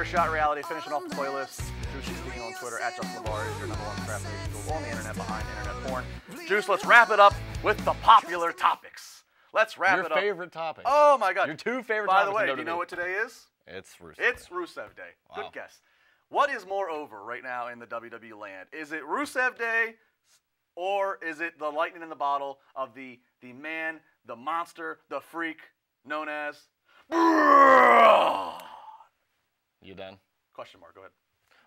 Shot Reality, finishing off the playlist. Juicy speaking on Twitter, at Justin LeBar is your number one crap tool on the internet behind internet porn. Juice, let's wrap it up with the popular topics. Let's wrap it up. Your favorite topic. Oh my God. Your two favorite By topics. the way, in do you know WWE. what today is? It's Rusev. It's Rusev Day. Wow. Good guess. What is more over right now in the WWE land? Is it Rusev Day, or is it the lightning in the bottle of the man, the monster, the freak known as Braun? You done? Question mark. Go ahead.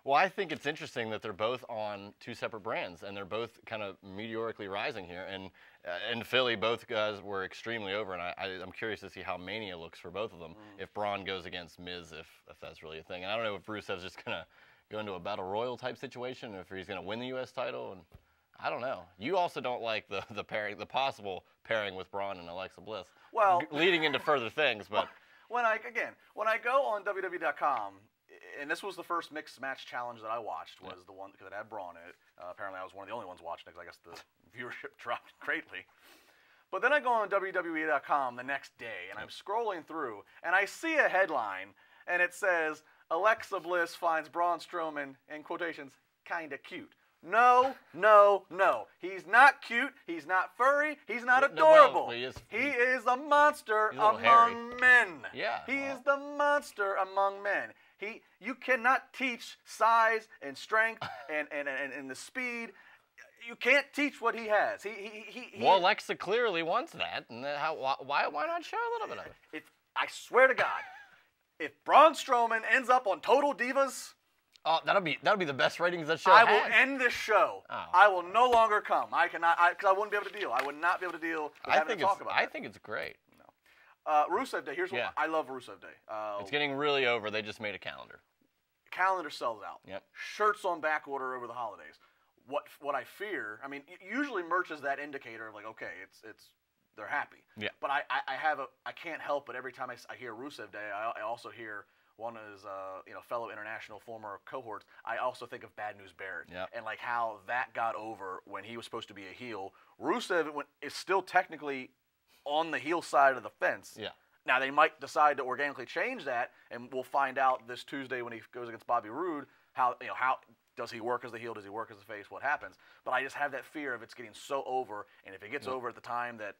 Well, I think it's interesting that they're both on two separate brands, and they're both kind of meteorically rising here. And in Philly, both guys were extremely over, and I'm curious to see how Mania looks for both of them. If Braun goes against Miz, if that's really a thing. And I don't know if Rusev's just going to go into a Battle Royal type situation, if he's going to win the U.S. title. And I don't know. You also don't like the pairing, the possible pairing with Braun and Alexa Bliss. Well, leading into further things, but when I go on WWE.com. And this was the first mixed match challenge that I watched, was the one because it had Braun in it. Apparently, I was one of the only ones watching it because I guess the viewership dropped greatly. But then I go on WWE.com the next day, and I'm scrolling through, and I see a headline, and it says, Alexa Bliss finds Braun Strowman, in quotations, kinda cute. No, no, no. He's not cute. He's not furry. He's not adorable. Well, he is a monster a among men. Yeah. He is the monster among men. You cannot teach size and strength and the speed. You can't teach what he has. Well, Alexa clearly wants that, and why not show a little bit of it? I swear to God, if Braun Strowman ends up on Total Divas, oh, that'll be the best ratings that show I has. will end this show. Oh. I will no longer come. I cannot, because I wouldn't be able to deal. I would not be able to deal with having to talk about it. I think it's great. Rusev Day. Here's what I love. Rusev Day. It's getting really over. They just made a calendar. Calendar sells out. Yep. Shirts on back order over the holidays. What I fear. I mean, usually merch is that indicator of like, okay, it's they're happy. Yeah. But I can't help but every time I hear Rusev Day, I also hear one of his fellow international former cohorts. I also think of Bad News Barrett. Yep. And like how that got over when he was supposed to be a heel. Rusev is still technically on the heel side of the fence. Yeah. Now, they might decide to organically change that, and we'll find out this Tuesday when he goes against Bobby Roode how does he work as the heel, does he work as the face, what happens. But I just have that fear of it's getting so over, and if it gets over at the time that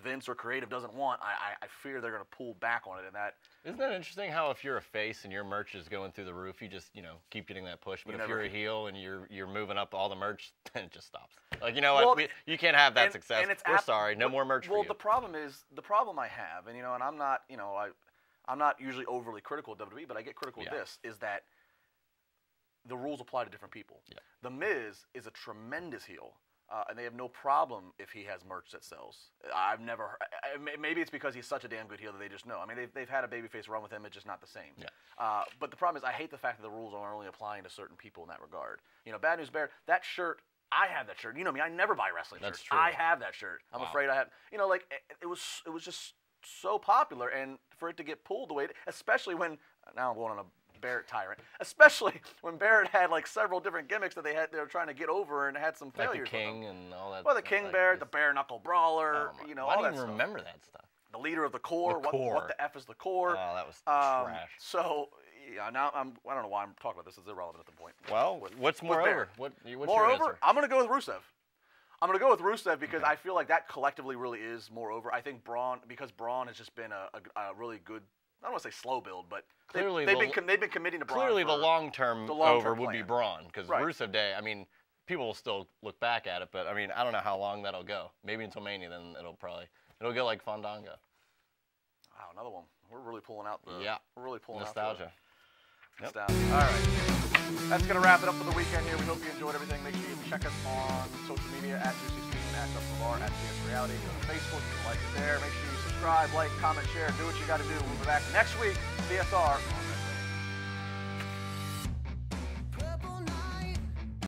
Vince or creative doesn't want, I fear they're going to pull back on it. And that isn't that interesting? How if you're a face and your merch is going through the roof, you just keep getting that push. But if you're a heel and you're moving up all the merch, then it just stops. Like you can't have that success. We're sorry, no more merch for you. Well, the problem I have, and and I'm not usually overly critical of WWE, but I get critical of this, is that the rules apply to different people. Yeah. The Miz is a tremendous heel. And they have no problem if he has merch that sells. I've never heard, maybe it's because he's such a damn good heel that they just know. I mean, they've had a babyface run with him. It's just not the same. Yeah. But the problem is I hate the fact that the rules are only applying to certain people in that regard. Bad News Bear, that shirt, I have that shirt. You know me, I never buy wrestling shirts. True. I have that shirt. I'm afraid I have, it was just so popular, and for it to get pulled the way, especially when, now I'm going on a Barrett tyrant, especially when Barrett had like several different gimmicks that they were trying to get over and had some failures. Like the King and all that. Well, the King Barrett, the Bare Knuckle Brawler, I all that don't even remember that stuff. The leader of the Core. What the F is the Core? Oh, that was trash. So now I don't know why I'm talking about this. It's irrelevant at the point. Well, what's more over? What's more your over? answer? I'm going to go with Rusev. I'm going to go with Rusev because I feel like that collectively really is more over. I think Braun has just been a really good, I don't want to say slow build, but they've been committing to Braun. Clearly, the long-term over would be Braun, because Rusev Day, I mean, people will still look back at it, but I mean, I don't know how long that'll go. Maybe until Mania, then it'll go like Fandango. Wow, another one. We're really pulling out the nostalgia. Nostalgia. All right. That's going to wrap it up for the weekend here. We hope you enjoyed everything. Make sure you check us on social media at Juicy Speaking, at Justin LeBar, at CS Reality. Go to Facebook, you can like it there. Make sure you subscribe, like, comment, share, do what you got to do. We'll be back next week. CSR on